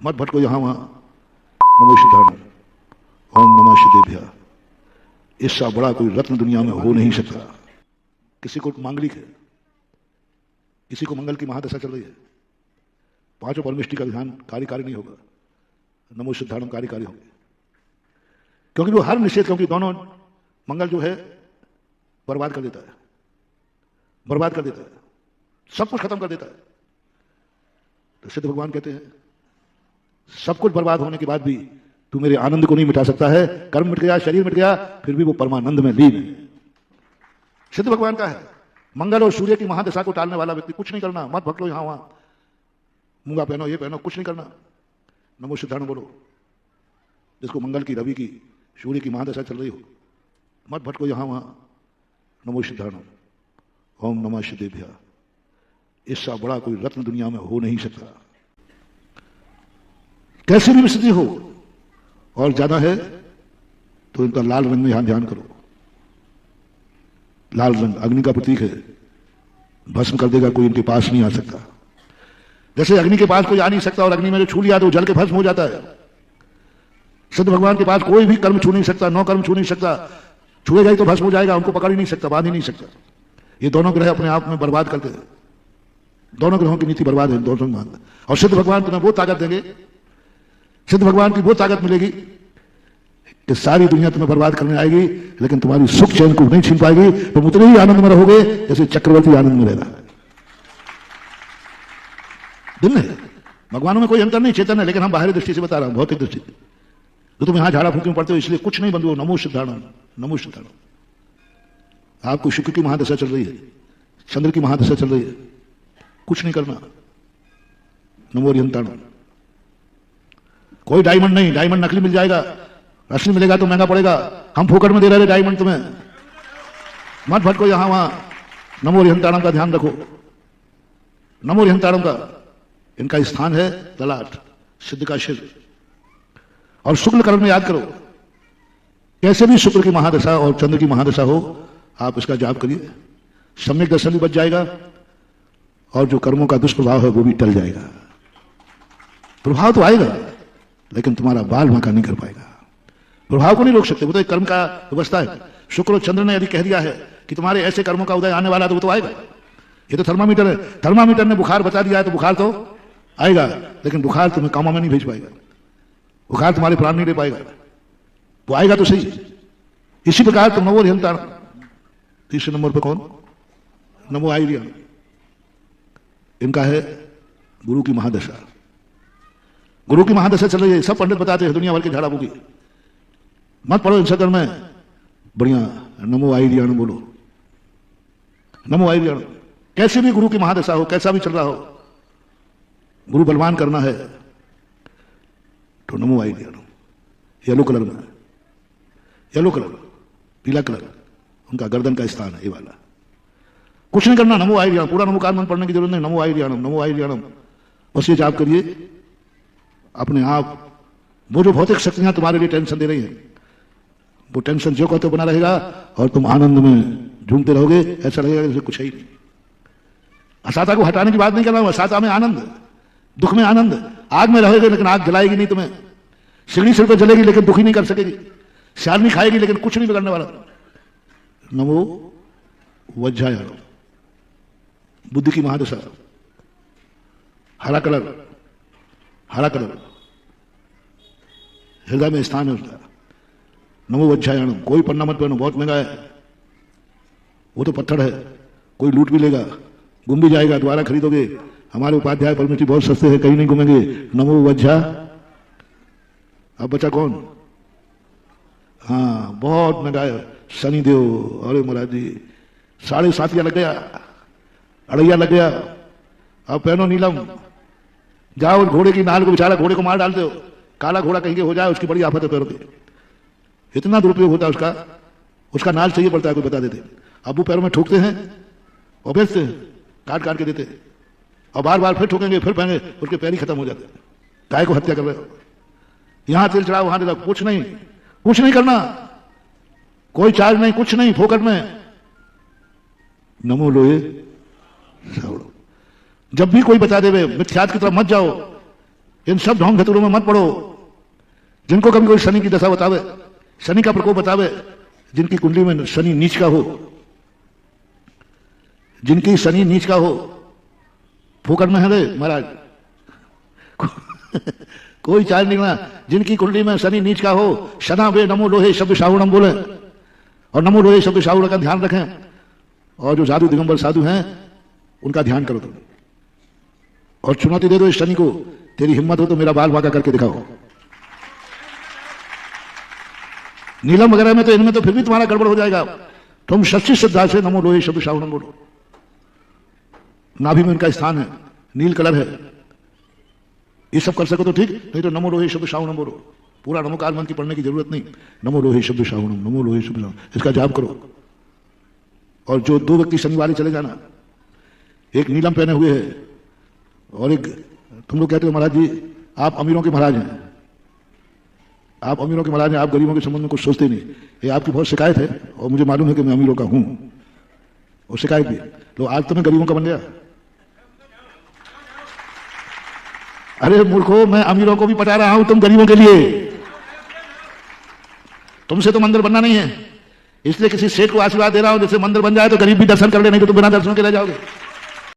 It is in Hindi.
मत भटको यहाँ वहाँ। नमो सिद्धार्थ, ओम नमः शिदेभ्य। इससे बड़ा कोई रत्न दुनिया में हो नहीं सकता। किसी को मांगलिक है, किसी को मंगल की महादशा चल रही है, पांचों परमिष्टि का ध्यान कार्यकारी नहीं होगा, नमो सिद्धार्थ कार्यकारी होंगे। क्योंकि वो हर निषेध, क्योंकि दोनों मंगल जो है बर्बाद कर देता है, बर्बाद कर देता है, सब कुछ खत्म कर देता है। तो सिद्ध भगवान कहते हैं सब कुछ बर्बाद होने के बाद भी तू मेरे आनंद को नहीं मिटा सकता है। कर्म मिट गया, शरीर मिट गया, फिर भी वो परमानंद में लीन है। सिद्ध भगवान का है मंगल और सूर्य की महादशा को टालने वाला व्यक्ति कुछ नहीं करना, मत भटको यहां वहां, मूंगा पहनो ये पहनो, कुछ नहीं करना। नमो सिद्धार्थ बोलो। जिसको मंगल की, रवि की, सूर्य की महादशा चल रही हो, मत भटको यहां वहां। नमो सिद्धार्थ, ओम नमः शिदेभ्य। इससे बड़ा कोई रत्न दुनिया में हो नहीं सकता। कैसी भी स्थिति हो, और ज्यादा है तो इनका लाल रंग में ध्यान करो। लाल रंग अग्नि का प्रतीक है, भस्म कर देगा, कोई इनके पास नहीं आ सकता। जैसे अग्नि के पास कोई आ नहीं सकता, और अग्नि में जो छू लिया तो जल के भस्म हो जाता है। सिद्ध भगवान के पास कोई भी कर्म छू नहीं सकता, नौ कर्म छू नहीं सकता। छुएगा ही तो भस्म हो जाएगा, उनको पकड़ ही नहीं सकता, बांध ही नहीं सकता। ये दोनों ग्रह अपने आप में बर्बाद करते हैं, दोनों ग्रहों की नीति बर्बाद है, दोनों मान। और सिद्ध भगवान तुम्हें वो ताकत देंगे, सिद्ध भगवान की वो ताकत मिलेगी कि सारी दुनिया तुम्हें बर्बाद करने आएगी, लेकिन तुम्हारी सुख चैन को नहीं छीन पाएगी। तुम उतने ही आनंद में रहोगे जैसे चक्रवर्ती आनंद में रह रहा है। दिन है, भगवानों में कोई अंतर नहीं, चेतन है, लेकिन हम बाहरी दृष्टि से बता रहा हूं, भौतिक दृष्टि से। तो तुम यहां झाड़ा फूंकी में पड़ते हो, इसलिए कुछ नहीं बंधु। नमो सिद्धार्थ, नमो सिद्धार्थ। आपको शुक्र की महादशा चल रही है, चंद्र की महादशा चल रही है, कुछ नहीं करना। नमो अरिहंताण। कोई डायमंड नहीं, डायमंड नकली मिल जाएगा, असली मिलेगा तो महंगा पड़ेगा। हम फोकट में दे रहे डायमंड तुम्हें, मत भटको यहां वहां। नमो अरिहंताणम का ध्यान रखो, नमो अरिहंताणम का। इनका स्थान है ललाट, सिद्ध का शिर। और शुक्ल कर्म में याद करो, कैसे भी शुक्र की महादशा और चंद्र की महादशा हो, आप इसका जाप करिए, सम्यक दर्शन भी बच जाएगा, और जो कर्मों का दुष्प्रभाव है वो भी टल जाएगा। प्रभाव तो आएगा, लेकिन तुम्हारा बाल बांका नहीं कर पाएगा। प्रभाव को नहीं रोक सकते, वो तो एक कर्म का व्यवस्था है। शुक्र और चंद्र ने यदि कह दिया है कि तुम्हारे ऐसे कर्मों का उदय आने वाला, तो वो तो आएगा। ये तो थर्मामीटर है, थर्मामीटर ने बुखार बता दिया है तो बुखार तो आएगा, लेकिन बुखार तुम्हें कामों में नहीं भेज पाएगा, बुखार तुम्हारे प्राण नहीं दे पाएगा। वो आएगा तो सही। इसी प्रकार तुम नमो अरिहंताण। तीसरे नंबर पर कौन? नमो आयर्यण। इनका है गुरु की महादशा। गुरु की महादशा चल रही है, सब पंडित बताते हैं, दुनिया भर के झाड़ा फूकी। मत पढ़ो इन सदर में, बढ़िया नमो आयर्यण बोलो, नमो आयर्यण। कैसे भी गुरु की महादशा हो, कैसा भी चल रहा हो, गुरु बलवान करना है तो नमो आयर्यण। येलो कलर में, येलो कलर, पीला कलर उनका गर्दन का स्थान है, ये वाला। कुछ नहीं करना, नमो आयर्यण। पूरा नमोकार मंत्र पढ़ने की जरूरत नहीं, नमो आयर्यणम, नमो आयर्यणम। बस ये जाप करिए अपने आप। वो जो भौतिक शक्तियां तुम्हारे लिए टेंशन दे रही हैं, वो टेंशन जो कहते बना रहेगा, और तुम आनंद में झूमते रहोगे। ऐसा लगेगा जैसे कुछ है ही नहीं। असाता को हटाने की बात नहीं कर रहा हूं, असाता में आनंद, दुख में आनंद। आग में रहोगे लेकिन आग जलाएगी नहीं तुम्हें, सिगड़ी सिर पर जलेगी लेकिन दुखी नहीं कर सकेगी, शालनी खाएगी लेकिन कुछ नहीं बिगड़ने वाला। नमो वज्रायण। बुद्धि की महादशा, हरा कलर, हरा कलर हृदय में स्थान है उसका। नमो वज्रायण। कोई पन्ना मत पहनो, बहुत महंगा है, वो तो पत्थर है, कोई लूट भी लेगा, गुम भी जाएगा, दोबारा खरीदोगे। हमारे उपाध्याय परमिटी बहुत सस्ते हैं, कहीं नहीं घूमेंगे। नमो वज्रा। अब बचा कौन? हाँ, बहुत महंगा है, शनि देव। अरे महाराज जी, 7.5 लग गया, अड़ैया लग गया। अब पहनो नीलम। जाओ घोड़े की नाल को, बेचारा घोड़े को मार डालते हो, काला घोड़ा कहीं के हो जाए, उसकी बड़ी आफत है पैरों की। इतना दुरुपयोग होता है उसका, उसका नाल चाहिए पड़ता है, कोई बता देते। अब वो पैरों में ठोकते हैं और बेचते हैं, काट काट के देते हैं, और बार बार फिर ठोकेंगे, फिर पाएंगे, उसके पैर ही खत्म हो जाते हैं। गाय को हत्या कर रहे हो, यहां तेल चढ़ाओ, वहां दे दो, कुछ नहीं, कुछ नहीं करना, कोई चार्ज नहीं, कुछ नहीं, फोकट में। नमो लोहे सावड़ो। जब भी कोई बता देवे मिथ्यात की तरफ मत जाओ, इन सब ढोंग धतुरों में मत पड़ो। जिनको कभी कोई शनि की दशा बतावे, शनि का प्रकोप बतावे, जिनकी कुंडली में शनि नीच का हो, जिनकी शनि नीच का हो, फोकट में है रे महाराज कोई चार्ज निकला। जिनकी कुंडली में शनि नीच का हो, शना वे नमो लोहे शब्द शाहुणम बोले, और नमो लोहे शब्द शाहुण का ध्यान रखें। और जो साधु दिगंबर साधु हैं उनका ध्यान करो तुम, और चुनौती दे दो इस शनि को, तेरी हिम्मत हो तो मेरा बाल भागा करके दिखाओ। नीलम वगैरह में तो इनमें तो फिर भी तुम्हारा गड़बड़ हो जाएगा। तुम सच्ची श्रद्धा से नमो लोहे शब्द शाहुणम बोलो। नाभि में उनका स्थान है, नील कलर है, ये सब कर सको तो ठीक, नहीं तो नमो लोहे शब्द शाहुणम बोलो। पूरा नमोकार मंत्र की पढ़ने की जरूरत नहीं, नमो लोहे शब्द शाहुणम, नमो लोहे शब्द शाहुणम, इसका जाप करो। और जो दो व्यक्ति शनिवार चले जाना, एक नीलम पहने हुए है और एक, तुम लोग कहते हो महाराज जी आप अमीरों के महाराज हैं, आप अमीरों के महाराज हैं, आप गरीबों के संबंध में कुछ सोचते नहीं। ये आपकी बहुत शिकायत है और मुझे मालूम है कि मैं अमीरों का हूं, और शिकायत भी। तो आज तो मैं गरीबों का बन गया। अरे मूर्खों, मैं अमीरों को भी पटा रहा हूं तुम गरीबों के लिए। तुमसे तो मंदिर बनना नहीं है, इसलिए किसी सेठ को आशीर्वाद दे रहा हूं, जैसे मंदिर बन जाए तो गरीब भी दर्शन कर ले, नहीं तो तुम बिना दर्शन के रह जाओगे।